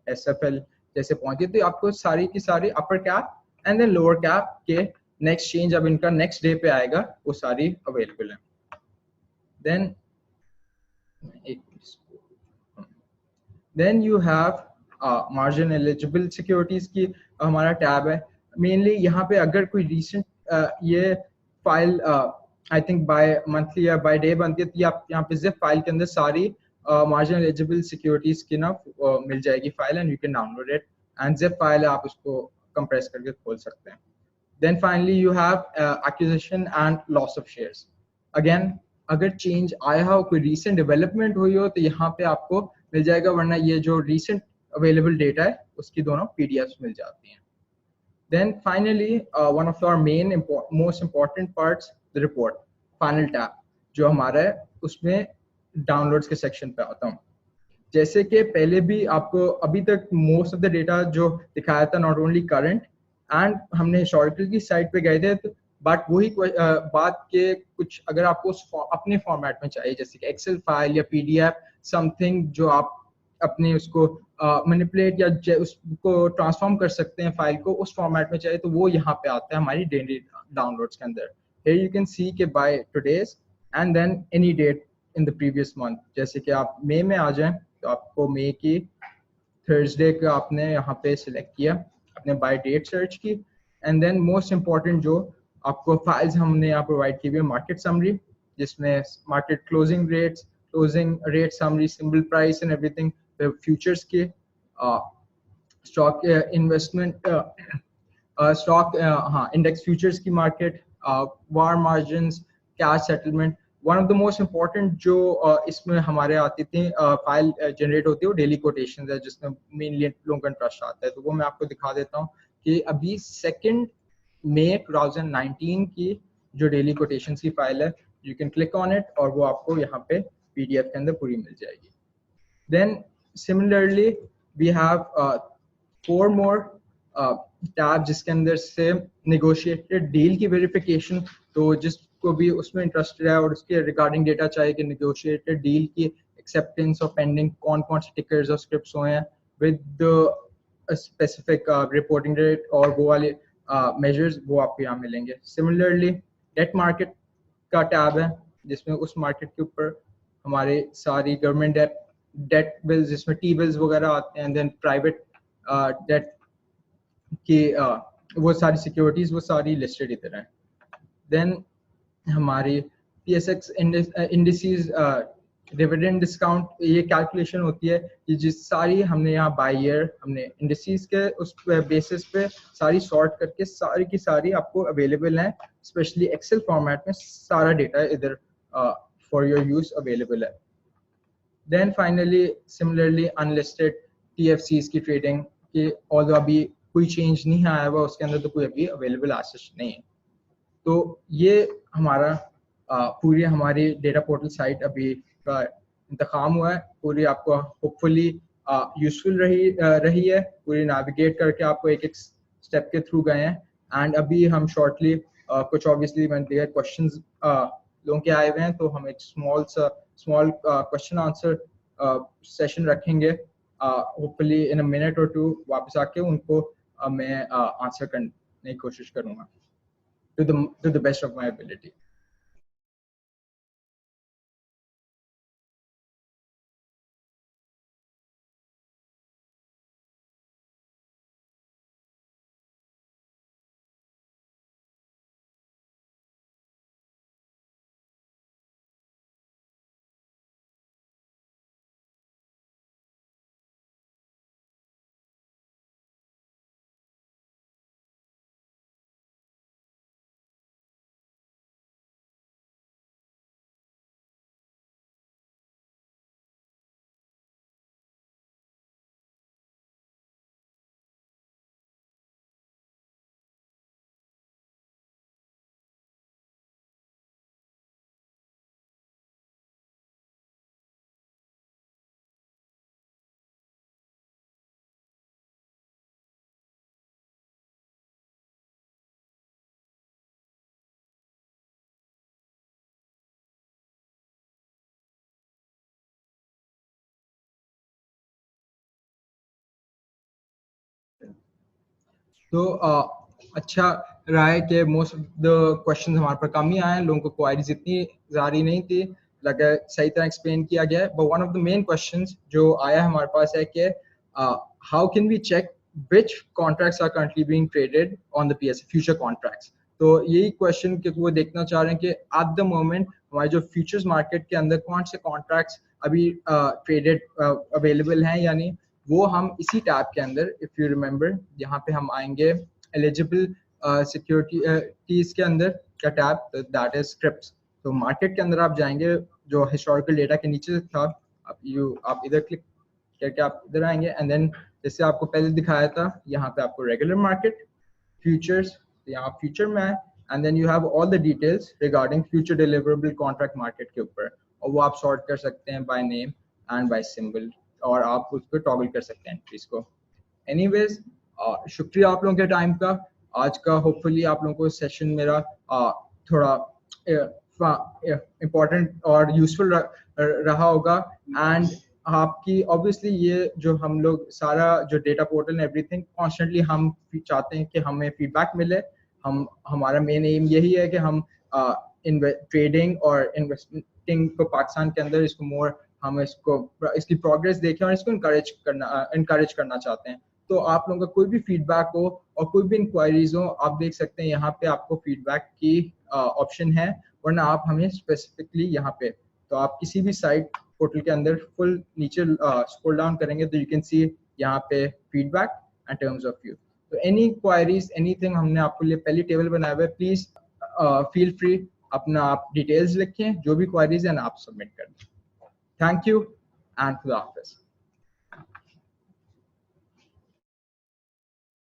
SFL जैसे पहुंची, तो आपको सारी की सारी upper cap and then lower cap के नेक्स्ट चेंज अब इनका नेक्स्ट डे पे आएगा वो सारी अवेलेबल है। Then you have margin eligible securities की हमारा टैब है। मेनली यहाँ पे अगर कोई रिसेंट ये file I think by monthly या बाय डे बनती है, तो आप यहाँ पे जिप फाइल के अंदर सारी मार्जिन एलिजिबल सिक्योरिटीज की ना मिल जाएगी file, and you can download it, and zip file आप उसको कंप्रेस करके खोल सकते हैं। Then finally you have acquisition and loss of shares. Again अगर चेंज आया हो, कोई रिसेंट डेवलपमेंट हुई हो, तो यहाँ पे आपको मिल जाएगा, वरना ये जो रिसेंट अवेलेबल डेटा है उसकी दोनों PDFs मिल जाती हैं। Then finally, one of our main most important parts, the report, final tab, जो हमारा है उसमें डाउनलोड्स के सेक्शन पे आता हूँ। जैसे कि पहले भी आपको अभी तक मोस्ट ऑफ द डेटा जो दिखाया था नॉट ओनली करंट एंड हमने हिस्टोरिकल की साइड पे गए थे, बट वही बात के कुछ अगर आपको अपने फॉर्मेट में चाहिए, जैसे कि एक्सेल फाइल या PDF समथिंग जो आप अपने उसको मैनिपुलेट या उसको ट्रांसफॉर्म कर सकते हैं फाइल को, उस फॉर्मेट में चाहिए तो वो यहाँ पे आता है हमारी डेली डाउनलोड्स के अंदर। हियर यू कैन सी के by today's and then any date in the previous month. जैसे कि आप मई में आ जाएं तो आपको मई की थर्सडे का आपने यहाँ पे सिलेक्ट किया, अपने बाय डेट सर्च की, एंड देन मोस्ट इम्पॉर्टेंट जो आपको फाइल्स हमने यहाँ प्रोवाइड की हुई है, मार्केट समरी, जिसमें market closing rate summary, symbol price and everything, futures के stock investment stock index futures की market, VaR margins, cash settlement. One of the most important जो इसमें हमारे आती थी फाइल जनरेट होती है वो डेली कोटेशन है, जिसमें मेनली लोगों का इंटरेस्ट आता है। तो वो मैं आपको दिखा देता हूँ कि अभी 2 मई 2019 की जो डेली कोटेशन की फाइल है, you can click on it और वो आपको यहाँ पे PDF के अंदर पूरी मिल जाएगी। Then similarly we have 4 more tab जिसके अंदर से नेगोशिएटेड डील की वेरिफिकेशन, तो जिसको भी उसमें इंटरेस्टेड है और उसके रिगार्डिंग डेटा चाहिए कि नेगोशिएटेड डील की एक्सेप्टेंस और पेंडिंग कौन कौन से टिकर्स और स्क्रिप्ट्स हुए हैं विद स्पेसिफिक रिपोर्टिंग रेट और वो वाले मेजर्स, वो आपको यहाँ मिलेंगे। सिमिलरली डेट मार्केट का टैब है जिसमें उस मार्केट के ऊपर हमारे सारी गवर्नमेंट डेट बिल्स जिसमें T-bills वगैरह आते हैं, देन प्राइवेट डेट की वो सारी सिक्योरिटीज वो सारी लिस्टेड इधर हैं। देन हमारी TSX इंडिसेस डिविडेंड डिस्काउंट, ये कैलकुलेशन होती है कि जिस सारी हमने यहाँ बाय ईयर हमने इंडिसेस के उस बेसिस पे सारी सॉर्ट करके सारी की सारी आपको अवेलेबल हैं, स्पेशली एक्सेल फॉर्मेट में सारा डेटा इधर फॉर योर यूज अवेलेबल है। Then finally similarly unlisted TFCs की ट्रेडिंग की ऑल्दो अभी कोई चेंज नहीं आया हुआ उसके अंदर, तो कोई अभी अवेलेबल एसेट नहीं है। तो ये हमारा पूरी हमारी डेटा पोर्टल साइट अभी का इंतखाम हुआ है, पूरी आपको होपफुली यूजफुल रही है, पूरी नेविगेट करके आपको एक एक स्टेप के थ्रू गए हैं। एंड अभी हम शॉर्टली कुछ ऑब्वियसली मैंने क्वेश्चंस लोगों के आए हुए हैं, तो हम एक स्मॉल क्वेश्चन आंसर सेशन रखेंगे, होपफुली इन अ मिनट और टू वापस आके उनको मैं आंसर करने की कोशिश करूंगा to the best of my ability. तो अच्छा रहा है कि मोस्ट ऑफ द क्वेश्चंस हमारे पर कम ही आए हैं, लोगों को क्वारीज इतनी जारी नहीं थी, लगा सही तरह एक्सप्लेन किया गया है। But one of the main questions जो आया हमारे पास है कि how can we check which contracts are currently being traded on the PSE future contracts। तो यही क्वेश्चन के वो देखना चाह रहे हैं कि एट द मोमेंट हमारे जो फ्यूचर्स मार्केट के अंदर कौन से कॉन्ट्रैक्ट्स अभी ट्रेडेड अवेलेबल हैं या नहीं। वो हम इसी टैब के अंदर, इफ यू रिमेंबर, यहाँ पे हम आएंगे एलिजिबल सिक्योरिटीज के अंदर का टैब, दैट इज स्क्रिप्ट्स। तो मार्केट के अंदर आप जाएंगे, जो हिस्टोरिकल डेटा के नीचे था, आप इधर क्लिक करके आप इधर आएंगे, एंड देन जैसे आपको पहले दिखाया था यहाँ पे आपको रेगुलर मार्केट, फ्यूचर्स, यहाँ फ्यूचर में है, and then you have all the details regarding future deliverable contract market के ऊपर, और वो आप सॉर्ट कर सकते हैं by name and by symbol, और आप उसको टॉगल कर सकते हैं एंट्रीज को। एनीवेज, शुक्रिया आप लोगों के टाइम का आज का। होपफुली आप लोगों को सेशन मेरा थोड़ा इम्पोर्टेंट और यूजफुल रहा होगा। एंड आपकी ऑब्वियसली ये जो हम लोग सारा जो डेटा पोर्टल एवरीथिंग कॉन्स्टेंटली हम चाहते हैं कि हमें फीडबैक मिले। हमारा मेन एम यही है कि हम ट्रेडिंग और इन्वेस्टिंग को पाकिस्तान के अंदर इसको मोर हम इसकी प्रोग्रेस देखें और इसको इनकरेज करना चाहते हैं। तो आप लोगों का कोई भी फीडबैक हो और कोई भी इंक्वायरीज हो, आप देख सकते हैं यहाँ पे आपको फीडबैक की ऑप्शन है, वरना आप हमें स्पेसिफिकली यहाँ पे, तो आप किसी भी साइट पोर्टल के अंदर फुल नीचे स्क्रॉल डाउन करेंगे तो यू कैन सी यहाँ पे feedback and terms of view. तो एनी क्वायरीज एनीथिंग हमने आपके लिए पहली टेबल बनाया हुआ है, प्लीज फील फ्री अपना आप डिटेल्स लिखें, जो भी क्वायरीज हैं आप सबमिट कर दें। थैंक यू एंड खुदा हाफिज़।